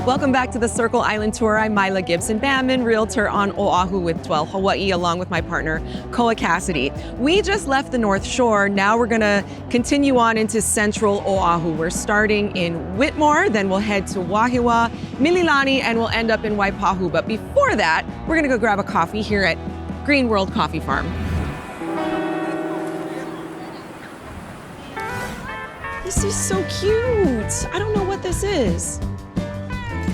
Welcome back to the Circle Island Tour. I'm Mila Gibson-Bamman, realtor on Oahu with Dwell Hawaii, along with my partner, Koa Cassidy. We just left the North Shore. Now we're gonna continue on into Central Oʻahu. We're starting in Whitmore, then we'll head to Wahiawa, Mililani, and we'll end up in Waipahu. But before that, we're gonna go grab a coffee here at Green World Coffee Farm. This is so cute. I don't know what this is.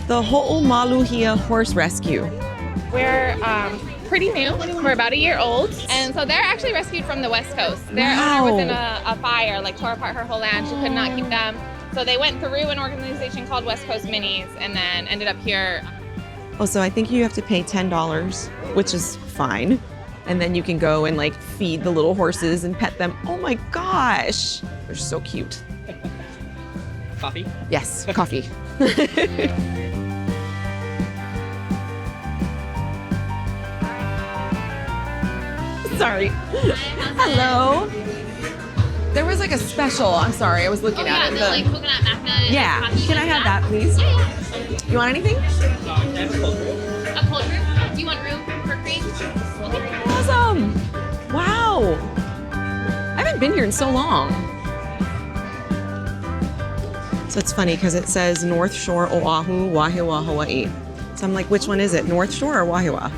The Ho'omaluhia Horse Rescue. We're pretty new. We're about a year old. And so they're actually rescued from the West Coast. Their owner was in a fire, like tore apart her whole land. She could not keep them. So they went through an organization called West Coast Minis and then ended up here. Oh, so I think you have to pay $10, which is fine. And then you can go and like feed the little horses and pet them. Oh my gosh, they're so cute. Coffee? Yes, coffee. Sorry. Hello. There was like a special. I'm sorry, I was looking at it. Like coconut macna. Yeah. Coffee Can I have that, please? Yeah. You want anything? A cold brew? Do you want room for cream? Okay. Awesome. Wow. I haven't been here in so long. So it's funny because it says North Shore Oahu, Wahiawa, Hawaii. So I'm like, which one is it? North Shore or Wahiawa?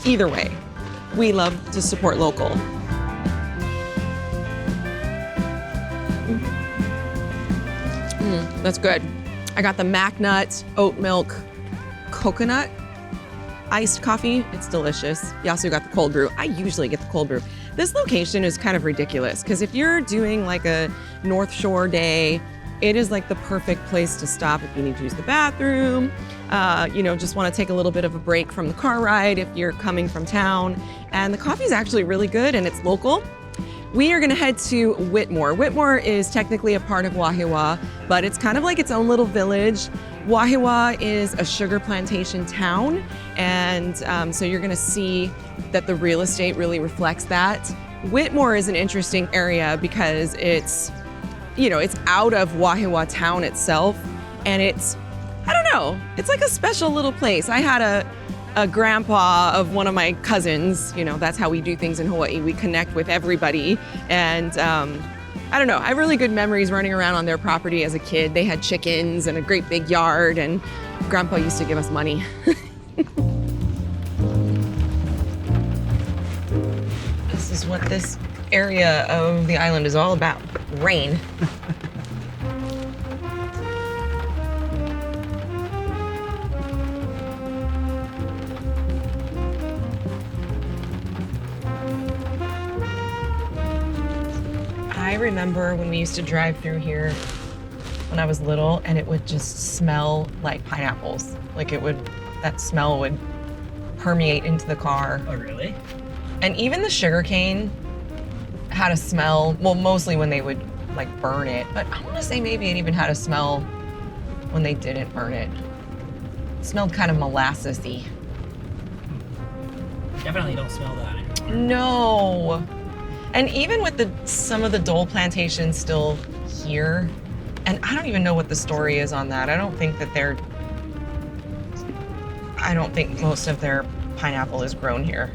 Either way, we love to support local. That's good. I got the MacNut oat milk coconut iced coffee. It's delicious. You also got the cold brew. I usually get the cold brew. This location is kind of ridiculous because if you're doing like a North Shore day, it is like the perfect place to stop if you need to use the bathroom, just want to take a little bit of a break from the car ride if you're coming from town. And the coffee is actually really good and it's local. We are going to head to Whitmore. Whitmore is technically a part of Wahiawa, but it's kind of like its own little village. Wahiawa is a sugar plantation town, and so you're going to see that the real estate really reflects that. Whitmore is an interesting area because it's out of Wahiawa town itself, and it's like a special little place. I had a grandpa of one of my cousins, that's how we do things in Hawaii. We connect with everybody, and I have really good memories running around on their property as a kid. They had chickens and a great big yard, and grandpa used to give us money. This is what this area of the island is all about. Rain. I remember when we used to drive through here when I was little, and it would just smell like pineapples. Like that smell would permeate into the car. Oh, really? And even the sugarcane had a smell, well, mostly when they would like burn it, but I want to say maybe it even had a smell when they didn't burn it. It smelled kind of molassesy. Definitely don't smell that anymore. No. And even with some of the Dole plantations still here, and I don't even know what the story is on that. I don't think most of their pineapple is grown here,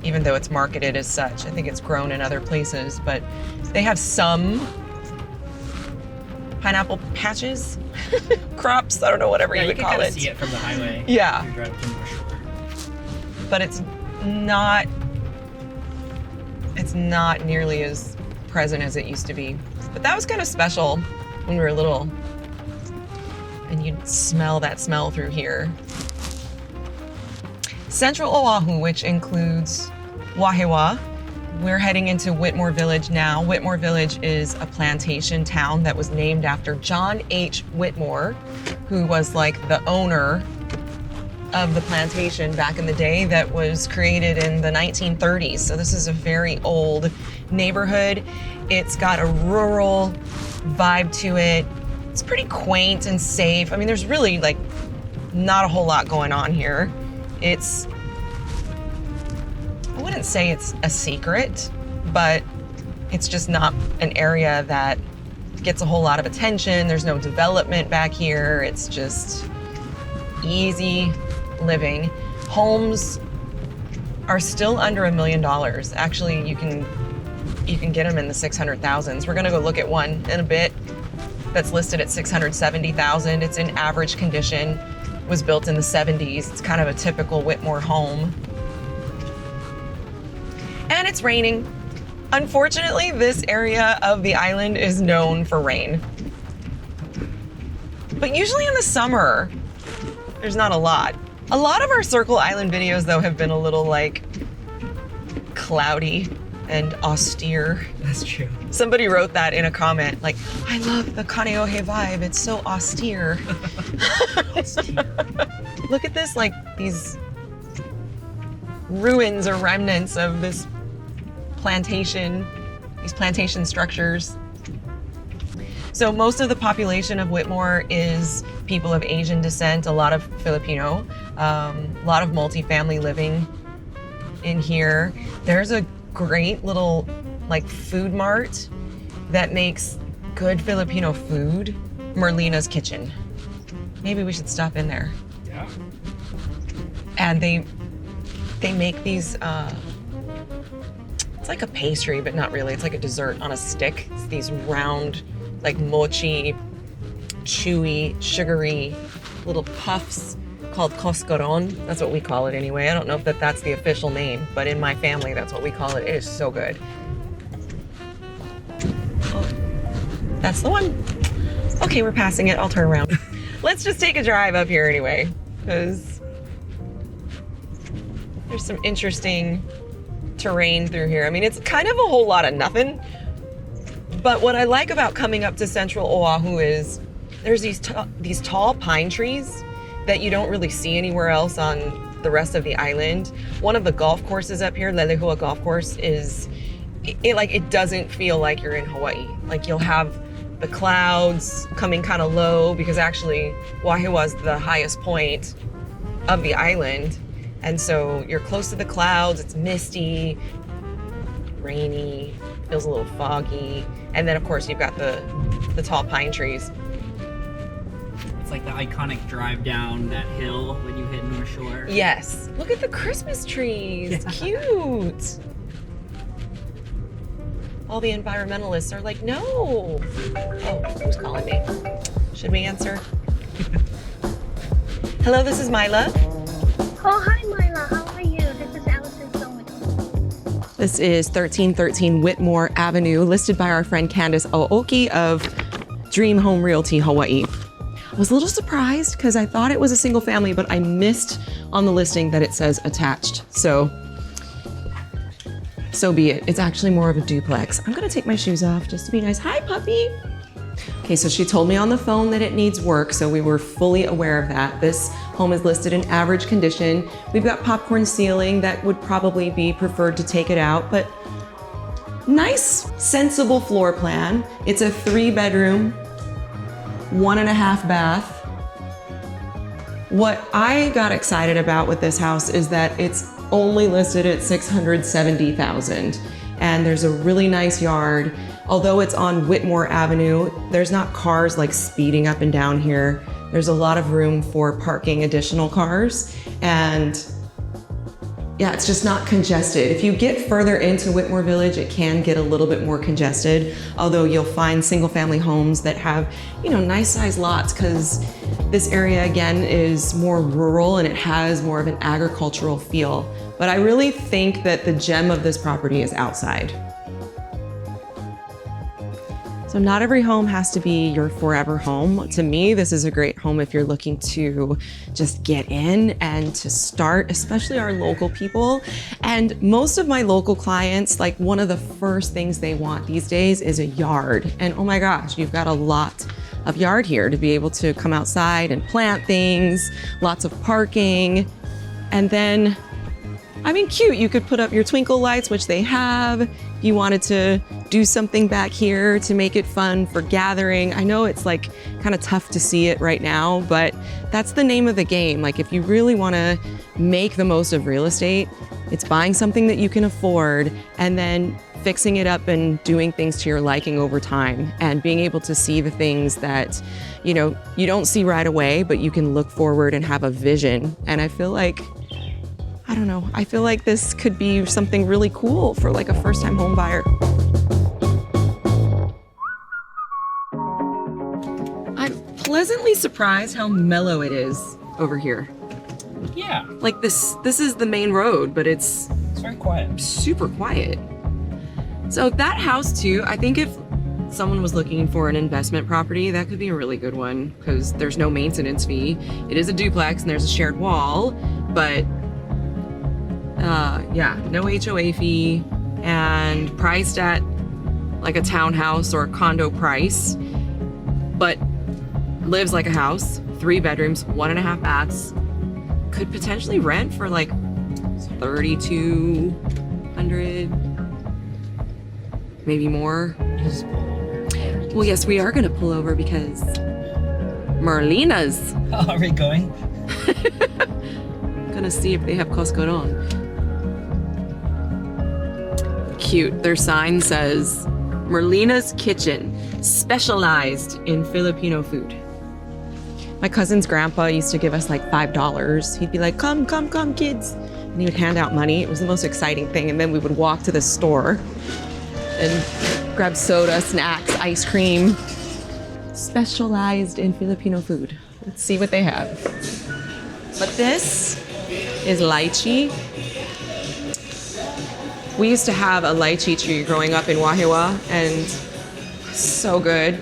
even though it's marketed as such. I think it's grown in other places, but they have some pineapple patches, crops, I don't know, whatever you would call it. You can see it from the highway. Yeah. If you drive to North Shore. But it's not nearly as present as it used to be. But that was kind of special when we were little. And you'd smell that smell through here. Central Oʻahu, which includes Wahiawa. We're heading into Whitmore Village now. Whitmore Village is a plantation town that was named after John H. Whitmore, who was like the owner of the plantation back in the day that was created in the 1930s. So this is a very old neighborhood. It's got a rural vibe to it. It's pretty quaint and safe. I mean, there's really like not a whole lot going on here. I wouldn't say it's a secret, but it's just not an area that gets a whole lot of attention. There's no development back here. It's just easy living. Homes are still under $1 million. Actually, you can get them in the 600,000s. We're gonna go look at one in a bit that's listed at 670,000. It's in average condition, was built in the 70s. It's kind of a typical Whitmore home. And it's raining. Unfortunately, this area of the island is known for rain. But usually in the summer, there's not a lot. A lot of our Circle Island videos, though, have been a little like cloudy and austere. That's true. Somebody wrote that in a comment, like, I love the Kaneohe vibe, it's so austere. Look at this, like these ruins or remnants of this plantation, these plantation structures. So most of the population of Whitmore is people of Asian descent, a lot of Filipino, a lot of multifamily living in here. There's a great little like food mart that makes good Filipino food, Merlina's Kitchen. Maybe we should stop in there. Yeah. And they make these, it's like a pastry, but not really. It's like a dessert on a stick. It's these round, like mochi, chewy, sugary little puffs called coscaron. That's what we call it anyway. I don't know if that's the official name, but in my family, that's what we call it. It is so good. Oh, that's the one. Okay, we're passing it. I'll turn around. Let's just take a drive up here anyway, because there's some interesting terrain through here. I mean, it's kind of a whole lot of nothing, but what I like about coming up to Central Oʻahu is there's these tall pine trees that you don't really see anywhere else on the rest of the island. One of the golf courses up here, Lelehua Golf Course, it doesn't feel like you're in Hawaii. Like you'll have the clouds coming kind of low, because actually Wahiawa is the highest point of the island. And so you're close to the clouds, it's misty, rainy, feels a little foggy. And then of course you've got the tall pine trees. It's like the iconic drive down that hill when you hit North Shore. Yes, look at the Christmas trees, Yeah. Cute. All the environmentalists are like, no. Oh, who's calling me? Should we answer? Hello, this is Mila. Oh, hi, Mila. How are you? This is Allison Soman. This is 1313 Whitmore Avenue, listed by our friend Candace Aoki of Dream Home Realty Hawaii. I was a little surprised because I thought it was a single family, but I missed on the listing that it says attached. So be it. It's actually more of a duplex. I'm gonna take my shoes off just to be nice. Hi, puppy. Okay, so she told me on the phone that it needs work, so we were fully aware of that. This home is listed in average condition. We've got popcorn ceiling that would probably be preferred to take it out, but nice, sensible floor plan. It's a 3-bedroom, 1.5 bath. What I got excited about with this house is that it's only listed at $670,000, and there's a really nice yard. Although it's on Whitmore Avenue, there's not cars like speeding up and down here. There's a lot of room for parking additional cars, and yeah, it's just not congested. If you get further into Whitmore Village, it can get a little bit more congested, although you'll find single family homes that have, nice sized lots, because this area again is more rural and it has more of an agricultural feel. But I really think that the gem of this property is outside. So not every home has to be your forever home. To me, this is a great home if you're looking to just get in and to start, especially our local people. And most of my local clients, like one of the first things they want these days is a yard. And oh my gosh, you've got a lot of yard here to be able to come outside and plant things, lots of parking. And then, cute, you could put up your twinkle lights, which they have. If you wanted to do something back here to make it fun for gathering. I know it's like kind of tough to see it right now, but that's the name of the game. Like if you really want to make the most of real estate, it's buying something that you can afford and then fixing it up and doing things to your liking over time and being able to see the things that, you know, you don't see right away, but you can look forward and have a vision. And I feel like, I don't know, I feel like this could be something really cool for like a first-time home buyer. I'm pleasantly surprised how mellow it is over here. Yeah. Like this is the main road, but it's very quiet. Super quiet. So that house too, I think if someone was looking for an investment property, that could be a really good one because there's no maintenance fee. It is a duplex and there's a shared wall, but yeah, no HOA fee and priced at like a townhouse or a condo price, but lives like a house, 3 bedrooms, 1.5 baths, could potentially rent for like $3,200, maybe more. Well, yes, we are gonna pull over because Marlena's. Oh, are we going? Gonna see if they have coastlines. Cute. Their sign says Marlena's Kitchen, specialized in Filipino food. My cousin's grandpa used to give us like $5. He'd be like, come, come, come, kids. And he would hand out money. It was the most exciting thing. And then we would walk to the store and grab soda, snacks, ice cream. Specialized in Filipino food. Let's see what they have. But this is lychee. We used to have a lychee tree growing up in Wahiawa, and so good.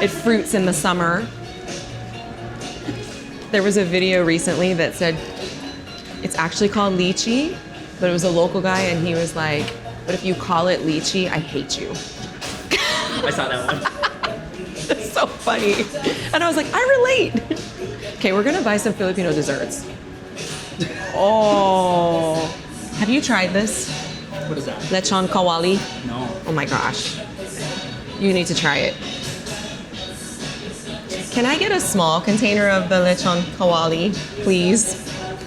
It fruits in the summer. There was a video recently that said it's actually called lychee, but it was a local guy and he was like, but if you call it lychee, I hate you. I saw that one. That's so funny. And I was like, I relate. Okay, we're gonna buy some Filipino desserts. Oh, have you tried this? What is that? Lechon kawali? No. Oh my gosh. You need to try it. Can I get a small container of the lechon kawali, please?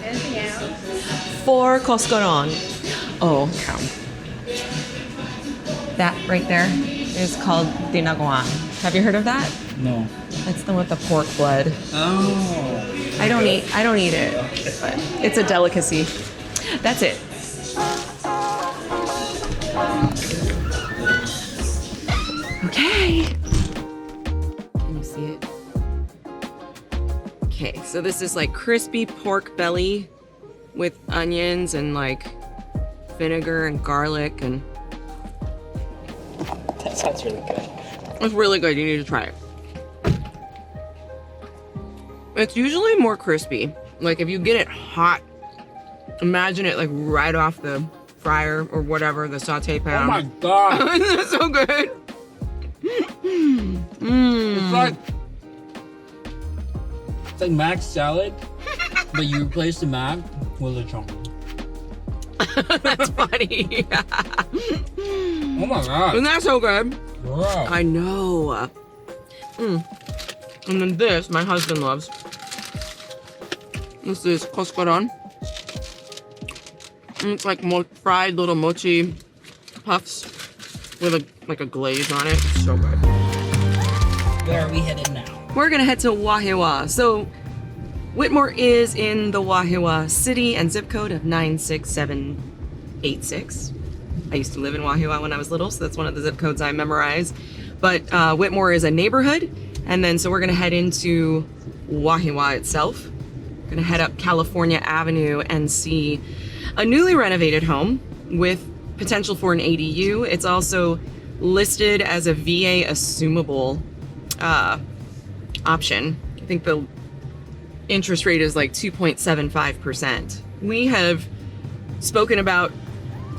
Anything else? 4 coastlines. Oh, cow. That right there is called dinaguan. Have you heard of that? No. That's the one with the pork blood. Oh. I don't eat it, but it's a delicacy. That's it. Okay. Can you see it? Okay, so this is like crispy pork belly with onions and like vinegar and garlic, and That sounds really good. it's really good. You need to try it. It's usually more crispy. Like if you get it hot, imagine it like right off the fryer or whatever, the saute pan. Oh my god. It's so good. It's like mac salad, but you replace the mac with lechon. That's funny. Oh my god. Isn't that so good? Wow. I know. And then this, my husband loves. This is coastlines. And it's like fried little mochi puffs with like a glaze on it. It's so good. Where are we headed now? We're gonna head to Wahiawa. So Whitmore is in the Wahiawa city and zip code of 96786. I used to live in Wahiawa when I was little, so that's one of the zip codes I memorize. But Whitmore is a neighborhood, and then so we're gonna head into Wahiawa itself. We're gonna head up California Avenue and see a newly renovated home with potential for an ADU. It's also listed as a VA-assumable option. I think the interest rate is like 2.75%. We have spoken about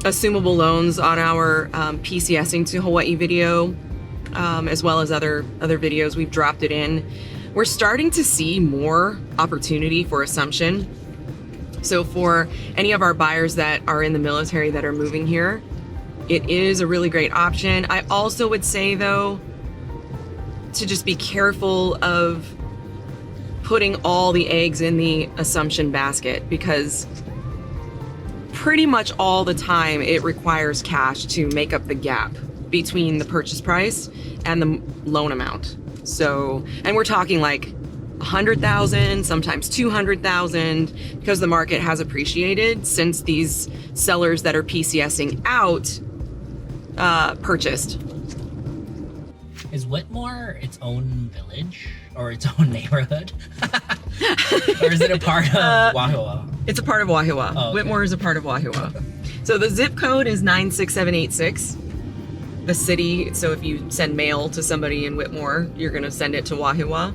assumable loans on our PCSing to Hawaii video, as well as other videos. We've dropped it in. We're starting to see more opportunity for assumption. So for any of our buyers that are in the military that are moving here, it is a really great option. I also would say though, to just be careful of putting all the eggs in the assumption basket, because pretty much all the time it requires cash to make up the gap between the purchase price and the loan amount. So, and we're talking like 100,000, sometimes 200,000, because the market has appreciated since these sellers that are PCSing out purchased. Is Whitmore its own village or its own neighborhood? Or is it a part of Wahiawa? It's a part of Wahiawa. Oh, okay. Whitmore is a part of Wahiawa. So the zip code is 96786. The city, so if you send mail to somebody in Whitmore, you're gonna send it to Wahiawa.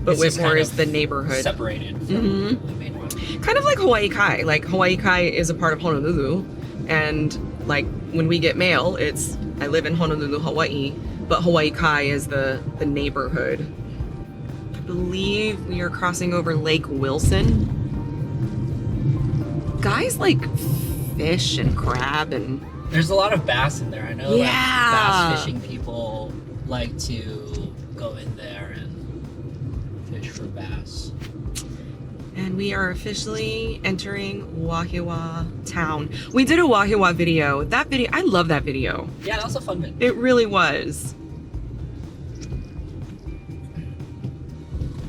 But It's just Whitmore kind is of the neighborhood. separated from the main one. Kind of like Hawaii Kai. Like Hawaii Kai is a part of Honolulu. And like when we get mail, it's, I live in Honolulu, Hawaii, but Hawaii Kai is the neighborhood. I believe we are crossing over Lake Wilson. Guys like fish and crab and... There's a lot of bass in there. I know Yeah. like bass fishing people like to go in there and fish for bass. And we are officially entering Wahiawa town. We did a Wahiawa video. That video, I love that video. Yeah, that was a fun video. It really was.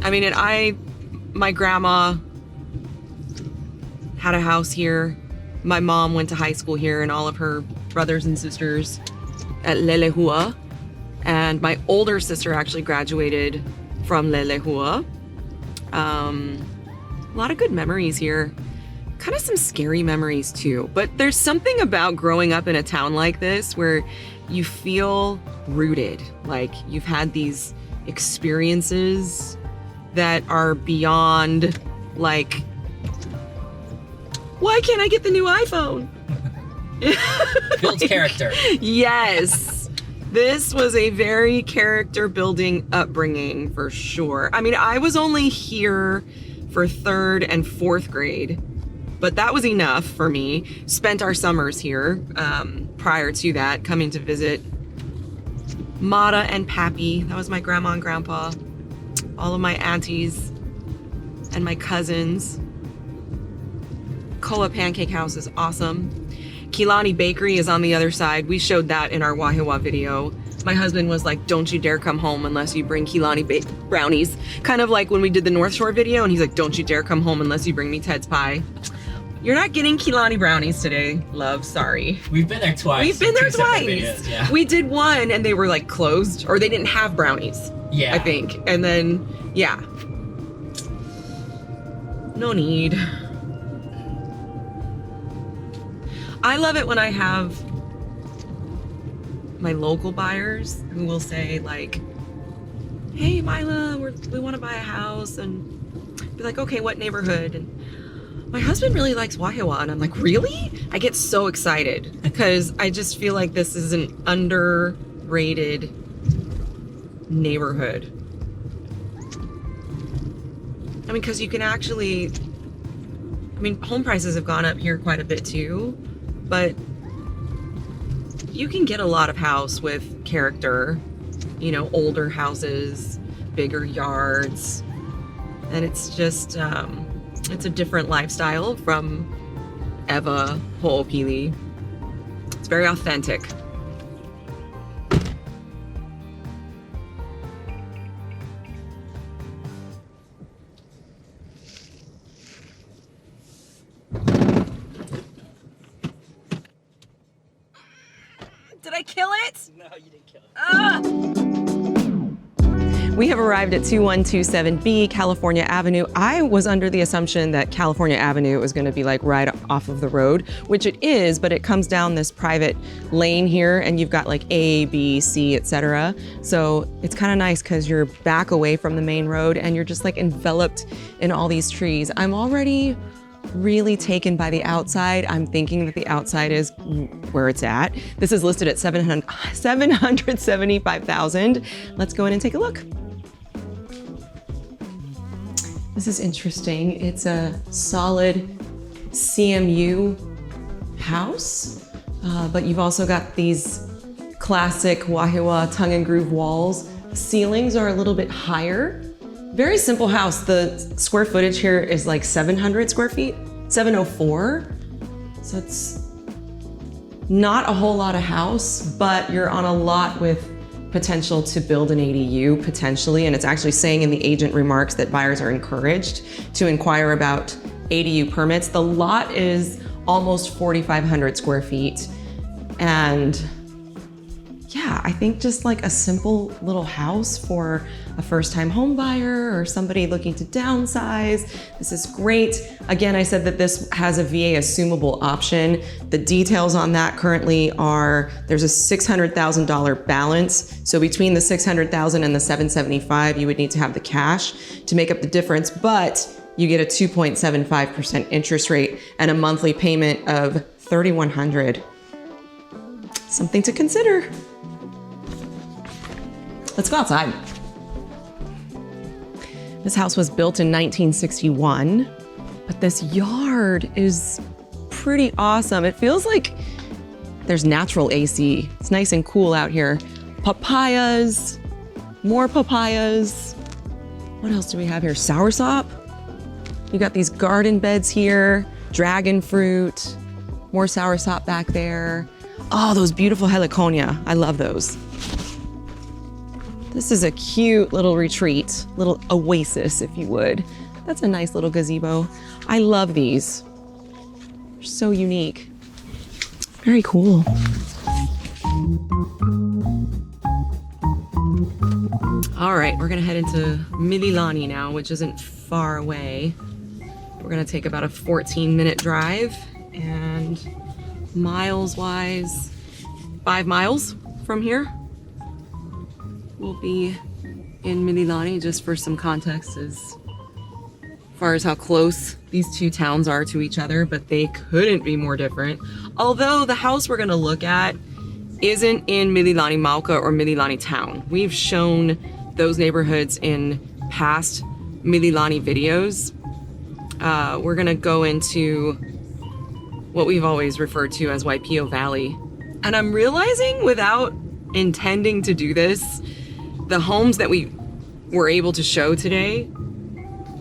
I mean, my grandma had a house here. My mom went to high school here and all of her brothers and sisters at Lelehua. And my older sister actually graduated from Lelehua. A lot of good memories here. Kind of some scary memories too. But there's something about growing up in a town like this where you feel rooted. Like you've had these experiences that are beyond like, why can't I get the new iPhone? Builds character. Yes. This was a very character building upbringing for sure. I mean, I was only here for 3rd and 4th grade, but that was enough for me. Spent our summers here prior to that, coming to visit Mata and Pappy. That was my grandma and grandpa, all of my aunties and my cousins. Koa Pancake House is awesome. Kilani Bakery is on the other side. We showed that in our Wahiawa video. My husband was like, don't you dare come home unless you bring Kilani brownies. Kind of like when we did the North Shore video and he's like, don't you dare come home unless you bring me Ted's pie. You're not getting Kilani brownies today, love, sorry. We've been there twice. We've been there 2 separate twice. videos, yeah. We did one and they were like closed or they didn't have brownies, Yeah. I think. And then, yeah. No need. I love it when I have my local buyers who will say like, hey Mila, we want to buy a house, and be like, okay, what neighborhood? And my husband really likes Wahiawa, and I'm like, really? I get so excited because I just feel like this is an underrated neighborhood. I mean, because you can actually, I mean, home prices have gone up here quite a bit too, but you can get a lot of house with character, you know, older houses, bigger yards, and it's just, it's a different lifestyle from Ewa Ho'opili. It's very authentic. Did I kill it? No, you didn't kill it. We have arrived at 2127B California Avenue. I was under the assumption that California Avenue was going to be like right off of the road, which it is, but it comes down this private lane here and you've got like A, B, C, etc. So it's kind of nice because you're back away from the main road and you're just like enveloped in all these trees. I'm already really taken by the outside. I'm thinking that the outside is where it's at. This is listed at $775,000. Let's go in and take a look. This is interesting. It's a solid CMU house, but you've also got these classic Wahiawa tongue and groove walls. The ceilings are a little bit higher. Very simple house. The square footage here is like 700 square feet, 704. So it's not a whole lot of house, but you're on a lot with potential to build an ADU potentially. And it's actually saying in the agent remarks that buyers are encouraged to inquire about ADU permits. The lot is almost 4,500 square feet. And yeah, I think just like a simple little house for a first-time home buyer or somebody looking to downsize. This is great. Again, I said that this has a VA-assumable option. The details on that currently are, there's a $600,000 balance. So between the $600,000 and the $775,000, you would need to have the cash to make up the difference, but you get a 2.75% interest rate and a monthly payment of $3,100. Something to consider. Let's go outside. This house was built in 1961, but this yard is pretty awesome. It feels like there's natural AC. It's nice and cool out here. Papayas, more papayas. What else do we have here? Soursop. You got these garden beds here, dragon fruit, more soursop back there. Oh, those beautiful heliconia. I love those. This is a cute little retreat, little oasis, if you would. That's a nice little gazebo. I love these. They're so unique. Very cool. All right, we're gonna head into Mililani now, which isn't far away. We're gonna take about a 14-minute drive, and miles-wise, 5 miles from here. We'll be in Mililani, just for some context as far as how close these two towns are to each other, but they couldn't be more different. Although the house we're gonna look at isn't in Mililani Mauka or Mililani town. We've shown those neighborhoods in past Mililani videos. We're gonna go into what we've always referred to as Waipio Valley. And I'm realizing, without intending to do this, the homes that we were able to show today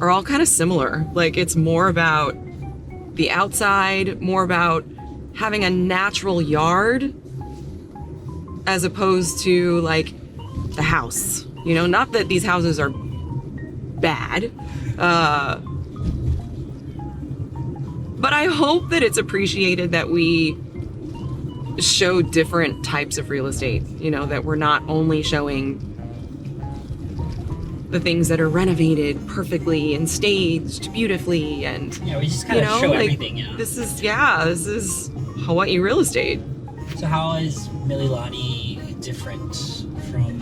are all kind of similar. Like, it's more about the outside, more about having a natural yard as opposed to like the house. You know, not that these houses are bad, but I hope that it's appreciated that we show different types of real estate, you know, that we're not only showing the things that are renovated perfectly and staged beautifully, and yeah, we just kind of show like, everything. Yeah. This is Hawaii real estate. So how is Mililani different from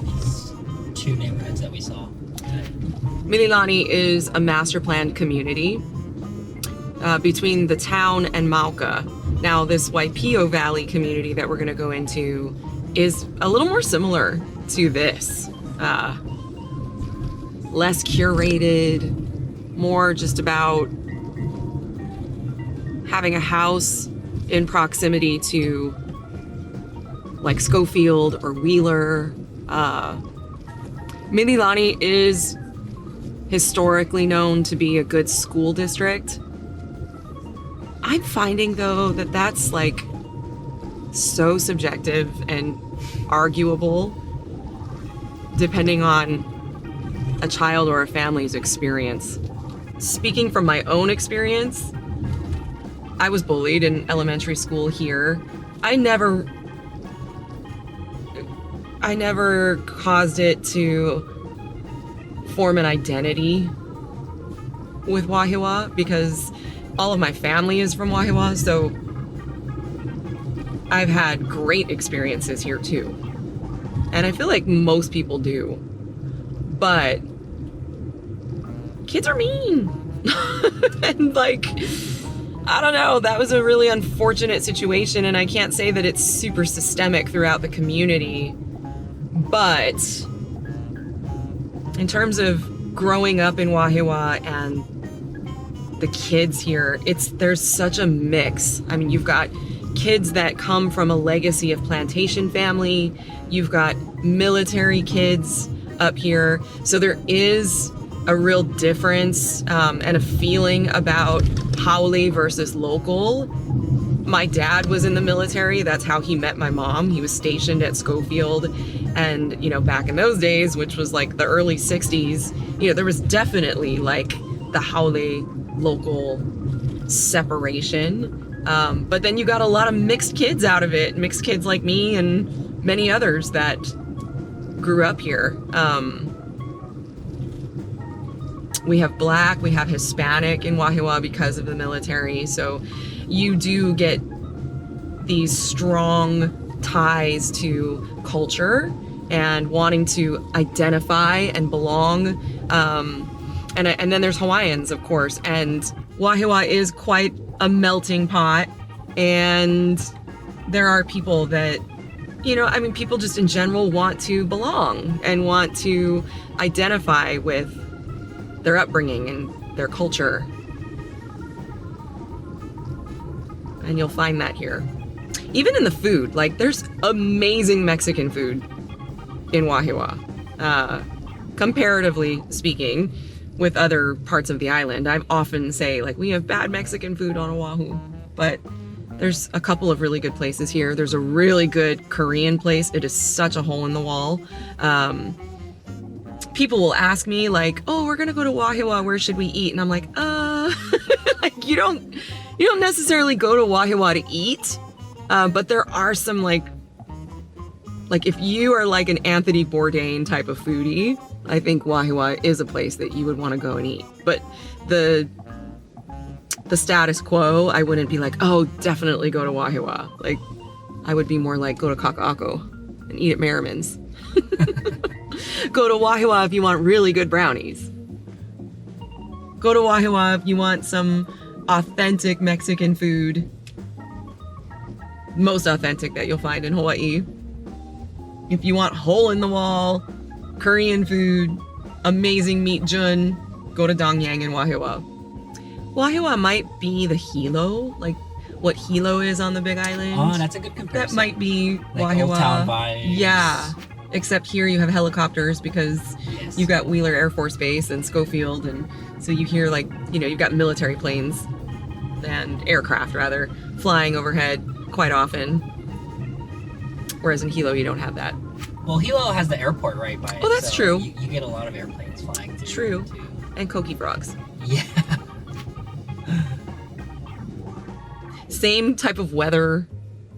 these two neighborhoods that we saw today? Mililani is a master planned community between the town and Mauka. Now, this Waipio Valley community that we're going to go into is a little more similar to this. Less curated, more just about having a house in proximity to like Schofield or Wheeler. Mililani is historically known to be a good school district. I'm finding though that that's like so subjective and arguable depending on a child or a family's experience. Speaking from my own experience, I was bullied in elementary school here. I never caused it to form an identity with Wahiawa because all of my family is from Wahiawa, so I've had great experiences here too. And I feel like most people do. But kids are mean. And like, I don't know, that was a really unfortunate situation, and I can't say that it's super systemic throughout the community. But in terms of growing up in Wahiawa and the kids here, there's such a mix. I mean, you've got kids that come from a legacy of plantation family. You've got military kids up here. So there is a real difference and a feeling about haole versus local My dad was in the military. That's how he met my mom. He was stationed at Schofield. And, you know, back in those days, which was like the early 60s, you know, there was definitely like the haole local separation. But then you got a lot of mixed kids out of it, mixed kids like me and many others that grew up here. We have Black, we have Hispanic in Wahiawa because of the military. So you do get these strong ties to culture and wanting to identify and belong. And then there's Hawaiians, of course. And Wahiawa is quite a melting pot. And there are people that, you know, I mean, people just in general want to belong and want to identify with their upbringing and their culture. And you'll find that here. Even in the food, like there's amazing Mexican food in Wahiawa, comparatively speaking, with other parts of the island. I often say like we have bad Mexican food on Oahu, but there's a couple of really good places here. There's a really good Korean place. It is such a hole in the wall. People will ask me like, oh, we're gonna go to Wahiawa, where should we eat? And I'm like, like you don't necessarily go to Wahiawa to eat, but there are some like if you are like an Anthony Bourdain type of foodie, I think Wahiawa is a place that you would want to go and eat. But the status quo, I wouldn't be like, oh, definitely go to Wahiawa. Like, I would be more like, go to Kaka'ako and eat at Merriman's. Go to Wahiawa if you want really good brownies. Go to Wahiawa if you want some authentic Mexican food. Most authentic that you'll find in Hawaii. If you want hole-in-the-wall Korean food, amazing meat jun, go to Dongyang in Wahiawa. Wahiawa might be the Hilo, like what Hilo is on the Big Island. Oh, that's a good comparison. That might be like Wahiawa. Old Town vibes. Yeah, except here you have helicopters because Yes. you've got Wheeler Air Force Base and Schofield, and so you hear like, you know, you've got military planes and aircraft rather flying overhead quite often. Whereas in Hilo you don't have that. Well, Hilo has the airport right by it. Oh, that's so true. You get a lot of airplanes flying through. True. Too. And koki frogs. Yeah. Same type of weather.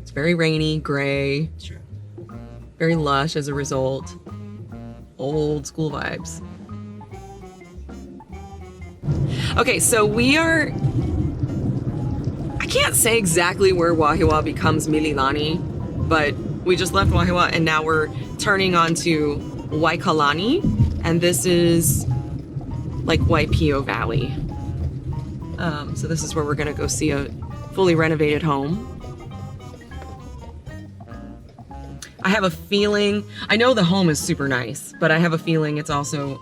It's very rainy, gray, True. very lush as a result. Old school vibes. Okay, so we are... I can't say exactly where Wahiawa becomes Mililani, but we just left Wahiawa and now we're turning onto Waikalani, and this is like Waipio Valley. So this is where we're gonna go see a fully renovated home. I have a feeling, I know the home is super nice, but I have a feeling it's also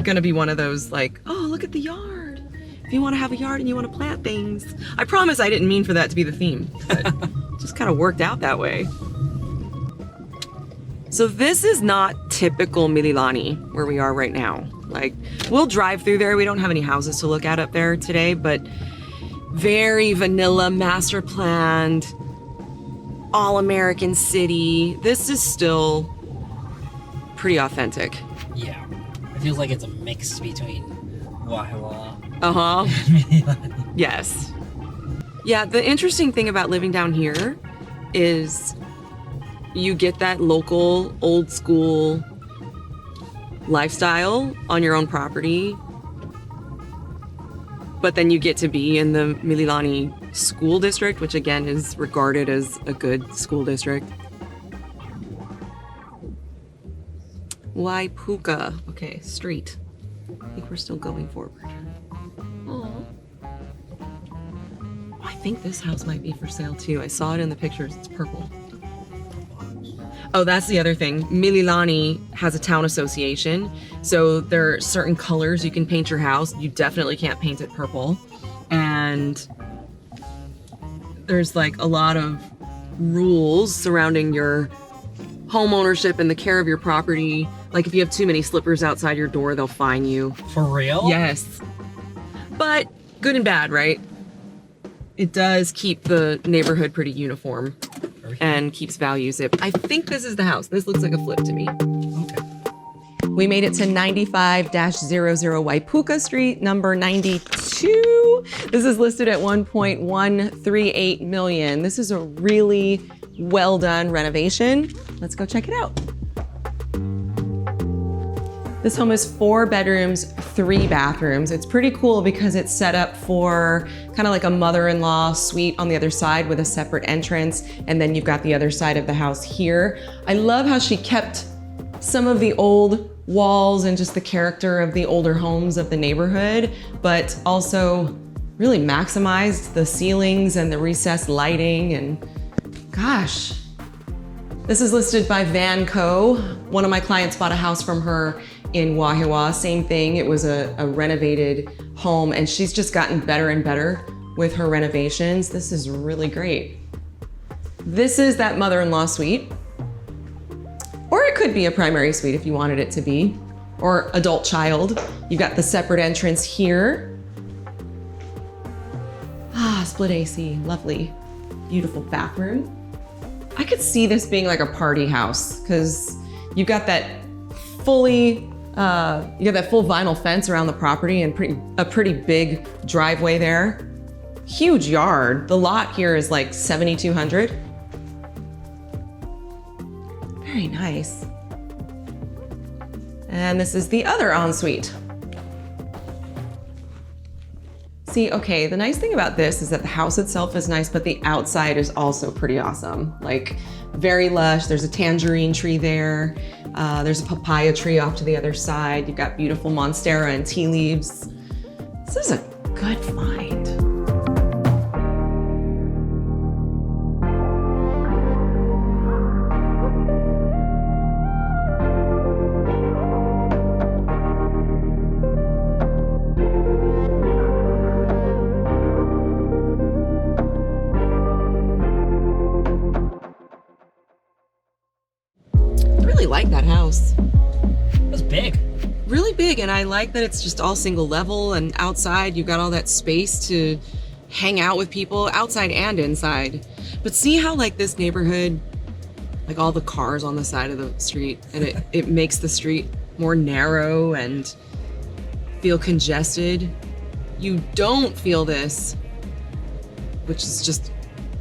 gonna be one of those like, oh, look at the yard. If you wanna have a yard and you wanna plant things. I promise I didn't mean for that to be the theme, but just kind of worked out that way. So this is not typical Mililani where we are right now. Like, we'll drive through there. We don't have any houses to look at up there today, but very vanilla, master planned, all American city. This is still pretty authentic. Yeah. It feels like it's a mix between Wahiawa Uh-huh. and Mililani. Yes. Yeah, the interesting thing about living down here is you get that local, old school lifestyle on your own property, but then you get to be in the Mililani school district, which again is regarded as a good school district. Waipuka. Okay, street. I think we're still going forward. Oh, I think this house might be for sale too. I saw it in the pictures. It's purple. Oh, that's the other thing. Mililani has a town association, so there are certain colors you can paint your house. You definitely can't paint it purple. And there's like a lot of rules surrounding your home ownership and the care of your property. Like if you have too many slippers outside your door, they'll fine you. For real? Yes. But good and bad, right? it does keep the neighborhood pretty uniform and keeps values. I think this is the house. This looks like a flip to me. Okay. We made it to 95-00 Waipuka Street, number 92. This is listed at 1.138 million. This is a really well done renovation. Let's go check it out. This home is 4 bedrooms, 3 bathrooms. It's pretty cool because it's set up for kind of like a mother-in-law suite on the other side with a separate entrance. And then you've got the other side of the house here. I love how she kept some of the old walls and just the character of the older homes of the neighborhood, but also really maximized the ceilings and the recessed lighting. And gosh, this is listed by Van Co. One of my clients bought a house from her in Wahiawa. Same thing, it was a renovated home, and she's just gotten better and better with her renovations. This is really great. This is that mother-in-law suite. Or it could be a primary suite if you wanted it to be, or adult child. You've got the separate entrance here. Ah, split AC, lovely. Beautiful bathroom. I could see this being like a party house because you've got that fully, you got that full vinyl fence around the property and a pretty big driveway there. Huge yard. The lot here is like 7,200. Very nice. And this is the other ensuite. See, okay, the nice thing about this is that the house itself is nice, but the outside is also pretty awesome. Like, very lush. There's a tangerine tree there. There's a papaya tree off to the other side. You've got beautiful monstera and tea leaves. This is a good find. Like that house. That's big. Really big, and I like that it's just all single level, and outside you've got all that space to hang out with people outside and inside. But see how like this neighborhood, like all the cars on the side of the street, and it makes the street more narrow and feel congested. You don't feel this, which is just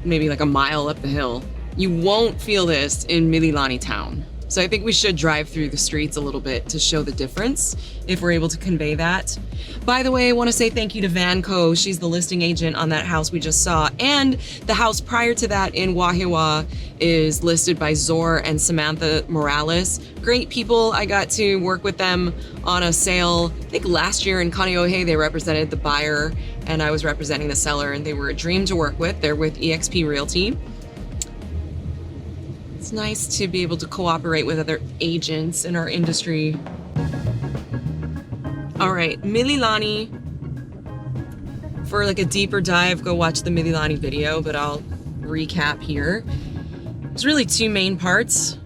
maybe like a mile up the hill. You won't feel this in Mililani town. So I think we should drive through the streets a little bit to show the difference, if we're able to convey that. By the way, I want to say thank you to Van Co. She's the listing agent on that house we just saw. And the house prior to that in Wahiawa is listed by Zor and Samantha Morales. Great people. I got to work with them on a sale, I think last year in Kaneohe. They represented the buyer and I was representing the seller, and they were a dream to work with. They're with eXp Realty. It's nice to be able to cooperate with other agents in our industry. All right, Mililani. For like a deeper dive, go watch the Mililani video, but I'll recap here. There's really 2 main parts: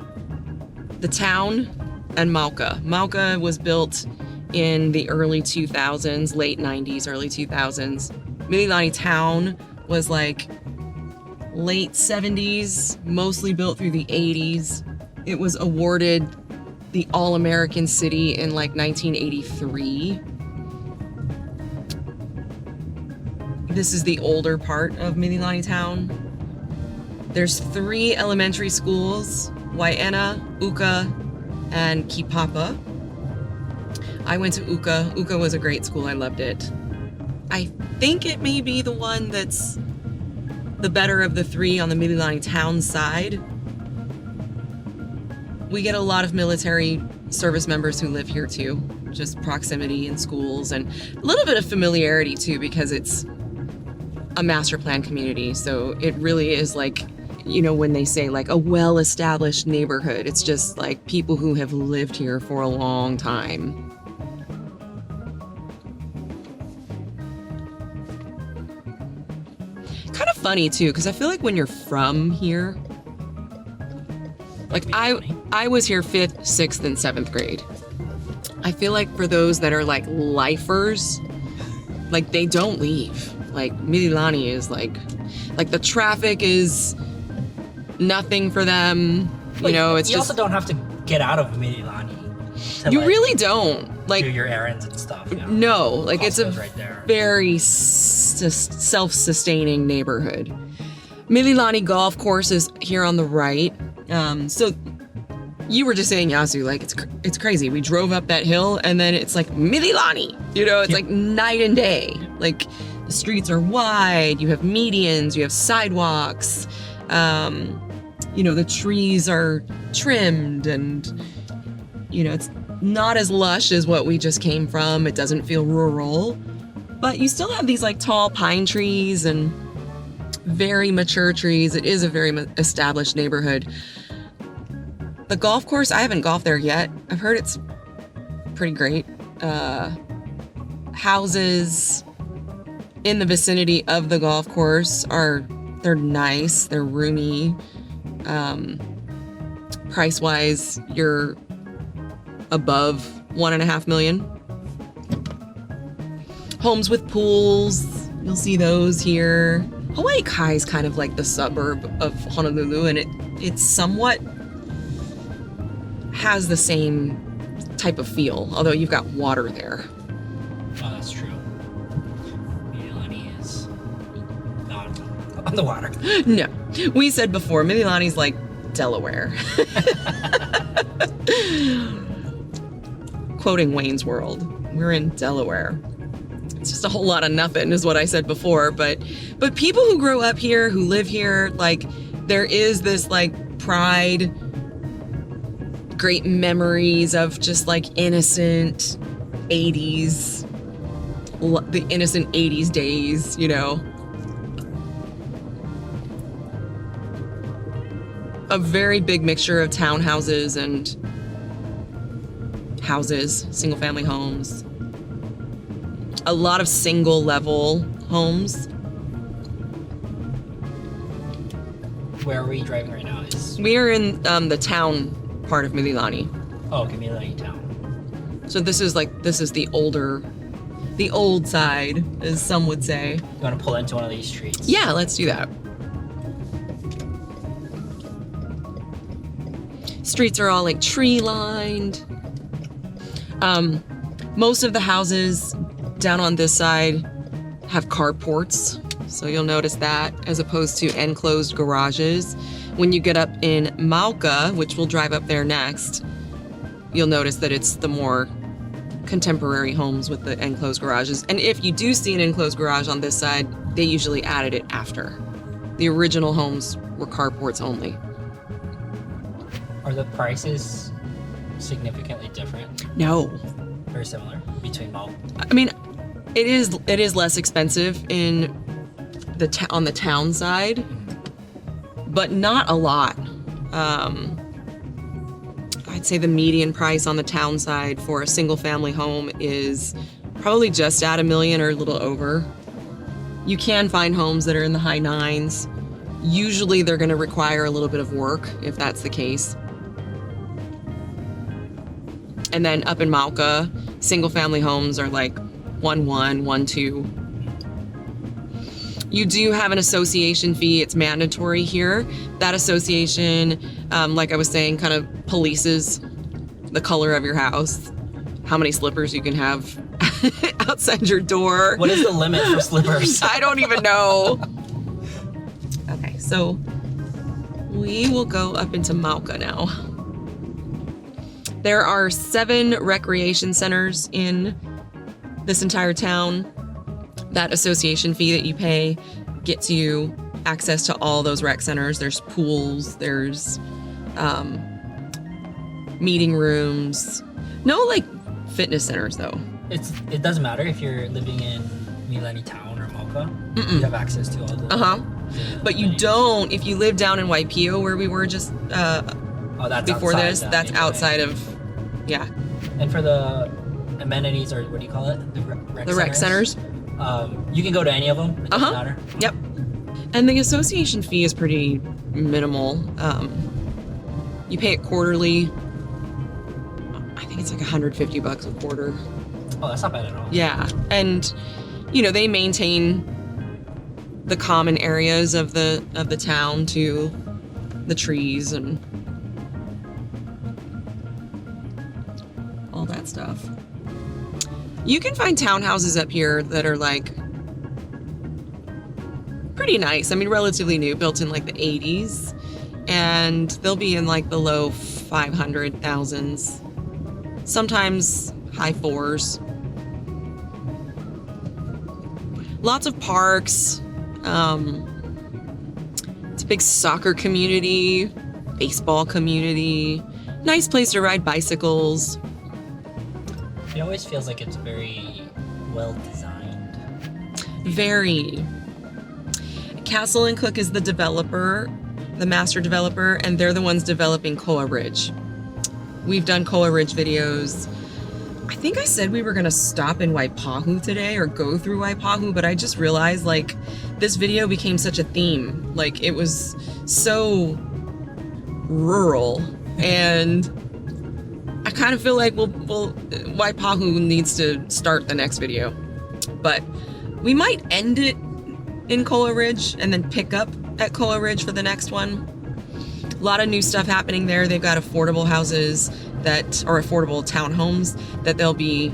the town and Mauka. Mauka was built in the early 2000s, late 90s, early 2000s. Mililani town was like late 70s, mostly built through the 80s. It was awarded the All-American City in like 1983. This is the older part of Mililani town. There's 3 elementary schools: Waiena, Uka, and Kipapa. I went to Uka. Uka was a great school. I loved it. I think it may be the one that's the better of the 3 on the Mililani town side. We get a lot of military service members who live here too. Just proximity in schools and a little bit of familiarity too, because it's a master plan community. So it really is like, you know, when they say like a well-established neighborhood, it's just like people who have lived here for a long time. Kind of funny too, because I feel like when you're from here, like I was here 5th, 6th, and 7th grade. I feel like for those that are like lifers, like they don't leave. Like Mililani is like the traffic is nothing for them. You know, it's you just also don't have to get out of Mililani. you really don't like do your errands and stuff. You know? No, like it's a Costco's right there. very self-sustaining neighborhood. Mililani Golf Course is here on the right. So you were just saying, Yasu, like it's crazy. We drove up that hill and then it's like Mililani. You know, it's like night and day. Like the streets are wide. You have medians. You have sidewalks. You know, the trees are trimmed and you know, it's not as lush as what we just came from. It doesn't feel rural, but you still have these like tall pine trees and very mature trees. It is a very established neighborhood. The golf course, I haven't golfed there yet. I've heard it's pretty great. Houses in the vicinity of the golf course they're nice, they're roomy. Price-wise, you're above $1.5 million. Homes with pools, you'll see those here. Hawaii is kind of like the suburb of Honolulu, and it's somewhat has the same type of feel, although you've got water there. Oh, that's true. Mililani is not on the water. No, we said before, Mililani's like Delaware. Quoting Wayne's World, we're in Delaware. It's just a whole lot of nothing is what I said before, but people who grow up here, who live here, like there is this like pride, great memories of just like innocent 80s, the innocent 80s days, you know. A very big mixture of townhouses and houses, single family homes. A lot of single level homes. Where are we driving right now? We are in the town part of Mililani. Oh, okay, Mililani town. So this is the old side, as some would say. You want to pull into one of these streets? Yeah, let's do that. Streets are all like tree lined. Most of the houses down on this side have carports, so you'll notice that, as opposed to enclosed garages. When you get up in Mauka, which we'll drive up there next, you'll notice that it's the more contemporary homes with the enclosed garages. And if you do see an enclosed garage on this side, they usually added it after. The original homes were carports only. Are the prices significantly different? No. Very similar between both? I mean, it is less expensive on the town side, but not a lot. I'd say the median price on the town side for a single family home is probably just at $1 million or a little over. You can find homes that are in the high nines. Usually they're going to require a little bit of work if that's the case. And then up in Mauka, single family homes are like 1.1, 1.2. You do have an association fee. It's mandatory here. That association, like I was saying, kind of polices the color of your house, how many slippers you can have outside your door. What is the limit for slippers? I don't even know. Okay, so we will go up into Mauka now. There are 7 recreation centers in this entire town. That association fee that you pay gets you access to all those rec centers. There's pools, there's meeting rooms. No like fitness centers though. It doesn't matter if you're living in Mililani town or Mauka. Mm-mm. You have access to all the But you don't if you live down in Waipio where we were just that's before this. That's outside of, yeah. And for the amenities, or what do you call it? The rec centers. You can go to any of them. It doesn't matter. Yep. And the association fee is pretty minimal. You pay it quarterly. I think it's like $150 a quarter. Oh, that's not bad at all. Yeah. And, you know, they maintain the common areas of the town to the trees and all that stuff. You can find townhouses up here that are like pretty nice. I mean, relatively new, built in like the 80s, and they'll be in like the low 500,000s, sometimes high 4s. Lots of parks. It's a big soccer community, baseball community, nice place to ride bicycles. It always feels like it's very well designed. Very. Castle and Cook is the developer, the master developer, and they're the ones developing Koa Ridge. We've done Koa Ridge videos. I think I said we were gonna stop in Waipahu today or go through Waipahu, but I just realized like this video became such a theme. Like it was so rural, and I kind of feel like well Waipahu needs to start the next video. But we might end it in Koa Ridge and then pick up at Koa Ridge for the next one. A lot of new stuff happening there. They've got affordable houses that are affordable townhomes that they'll be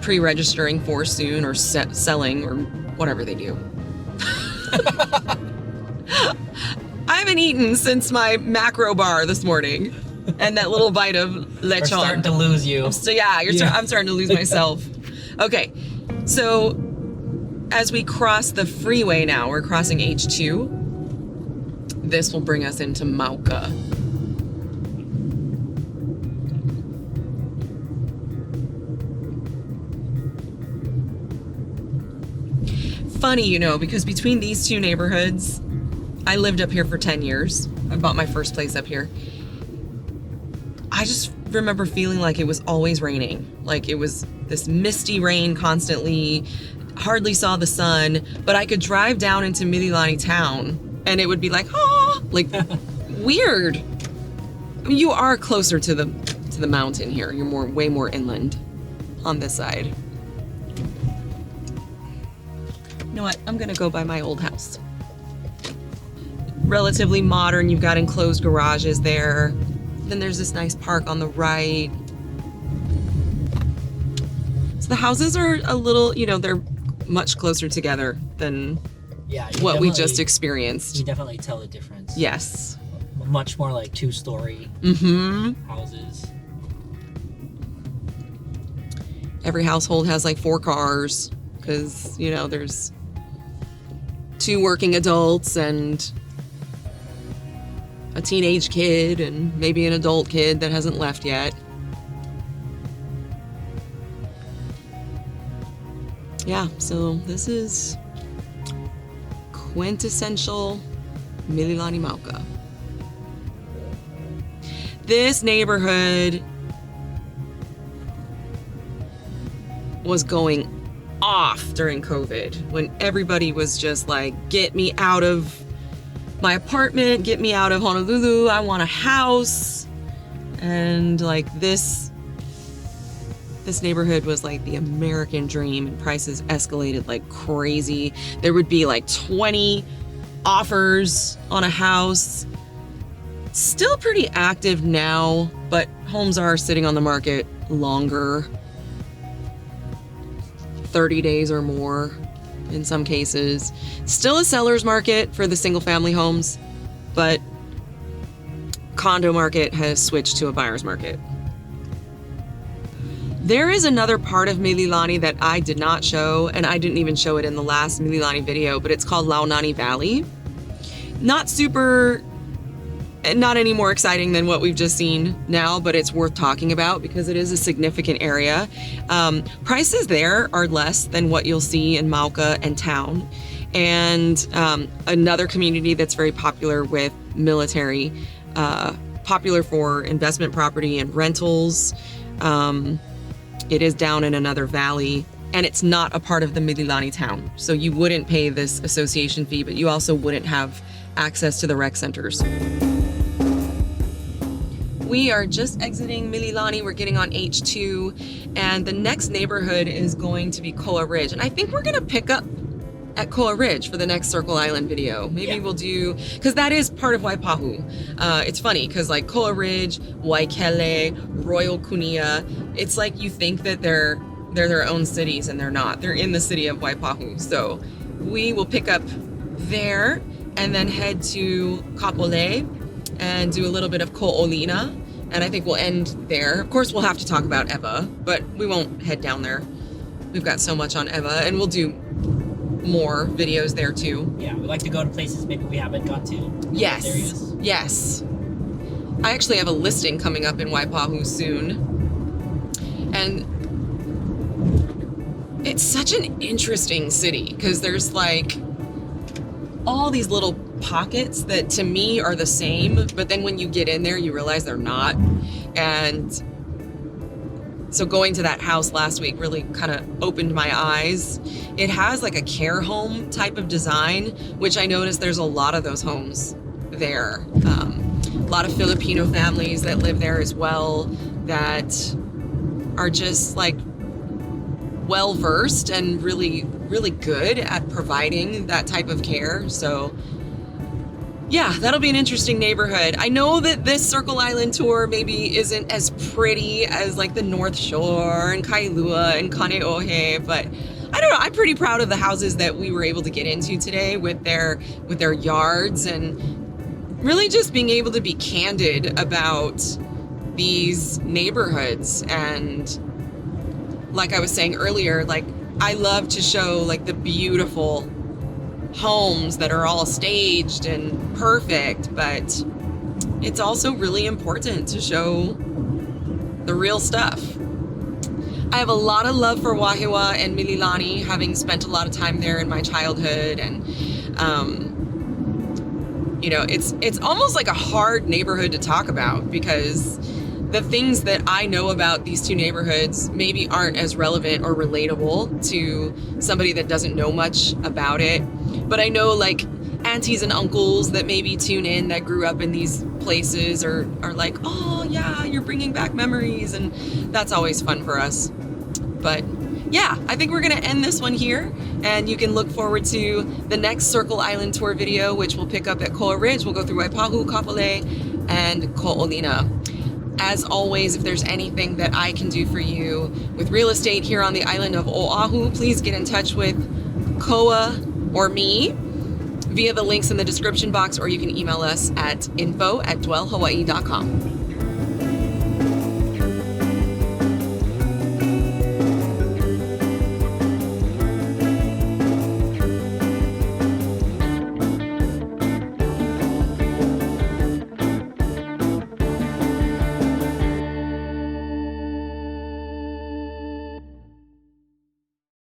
pre-registering for soon, or selling, or whatever they do. I haven't eaten since my macro bar this morning and that little bite of lechon. We're starting to lose you. So yeah, I'm starting to lose myself. Okay, so as we cross the freeway now, we're crossing H2. This will bring us into Mauka. Funny, you know, because between these two neighborhoods, I lived up here for 10 years. I bought my first place up here. I just remember feeling like it was always raining. Like it was this misty rain constantly, hardly saw the sun, but I could drive down into Mililani town and it would be like, oh, like weird. I mean, you are closer to the mountain here. You're way more inland on this side. You know what? I'm gonna go by my old house. Relatively modern. You've got enclosed garages there. Then there's this nice park on the right. So the houses are a little, you know, they're much closer together than what we just experienced. You definitely tell the difference. Yes. Much more like 2-story houses. Every household has like 4 cars because, you know, there's 2 working adults and a teenage kid and maybe an adult kid that hasn't left yet. Yeah, so this is quintessential Mililani Mauka. This neighborhood was going off during COVID when everybody was just like, get me out of my apartment, get me out of Honolulu, I want a house. And like this neighborhood was like the American dream, and prices escalated like crazy. There would be like 20 offers on a house. Still pretty active now, but homes are sitting on the market longer. 30 days or more in some cases. Still a seller's market for the single family homes, but condo market has switched to a buyer's market. There is another part of Mililani that I did not show, and I didn't even show it in the last Mililani video, but it's called Launani Valley. Not any more exciting than what we've just seen now, but it's worth talking about because it is a significant area. Prices there are less than what you'll see in Mauka and town. And another community that's very popular with military, popular for investment property and rentals. It is down in another valley, and it's not a part of the Mililani town. So you wouldn't pay this association fee, but you also wouldn't have access to the rec centers. We are just exiting Mililani. We're getting on H2, and the next neighborhood is going to be Koa Ridge. And I think we're gonna pick up at Koa Ridge for the next Circle Island video. Maybe we'll do, because that is part of Waipahu. It's funny because like Koa Ridge, Waikele, Royal Kunia, it's like you think that they're their own cities and they're not. They're in the city of Waipahu. So we will pick up there and then head to Kapolei and do a little bit of Ko'olina. And I think we'll end there. Of course, we'll have to talk about Ewa, but we won't head down there. We've got so much on Ewa, and we'll do more videos there too. Yeah, we like to go to places maybe we haven't gone to. Yes. Areas. Yes. I actually have a listing coming up in Waipahu soon. And it's such an interesting city because there's like all these little pockets that to me are the same, but then when you get in there, you realize they're not. And so going to that house last week really kind of opened my eyes. It has like a care home type of design, which I noticed there's a lot of those homes there. A lot of Filipino families that live there as well that are just like well versed and really, really good at providing that type of care. So yeah, that'll be an interesting neighborhood. I know that this Circle Island tour maybe isn't as pretty as like the North Shore and Kailua and Kaneohe, but I don't know, I'm pretty proud of the houses that we were able to get into today with their yards and really just being able to be candid about these neighborhoods. And like I was saying earlier, like I love to show like the beautiful homes that are all staged and perfect, but it's also really important to show the real stuff. I have a lot of love for Wahiawa and Mililani, having spent a lot of time there in my childhood, and you know, it's almost like a hard neighborhood to talk about because the things that I know about these two neighborhoods maybe aren't as relevant or relatable to somebody that doesn't know much about it. But I know like aunties and uncles that maybe tune in that grew up in these places are like, oh yeah, you're bringing back memories, and that's always fun for us. But yeah, I think we're gonna end this one here, and you can look forward to the next Circle Island tour video, which we'll pick up at Koa Ridge. We'll go through Waipahu, Kapolei, and Ko'olina. As always, if there's anything that I can do for you with real estate here on the island of Oahu, please get in touch with Koa or me via the links in the description box, or you can email us at info@dwellhawaii.com.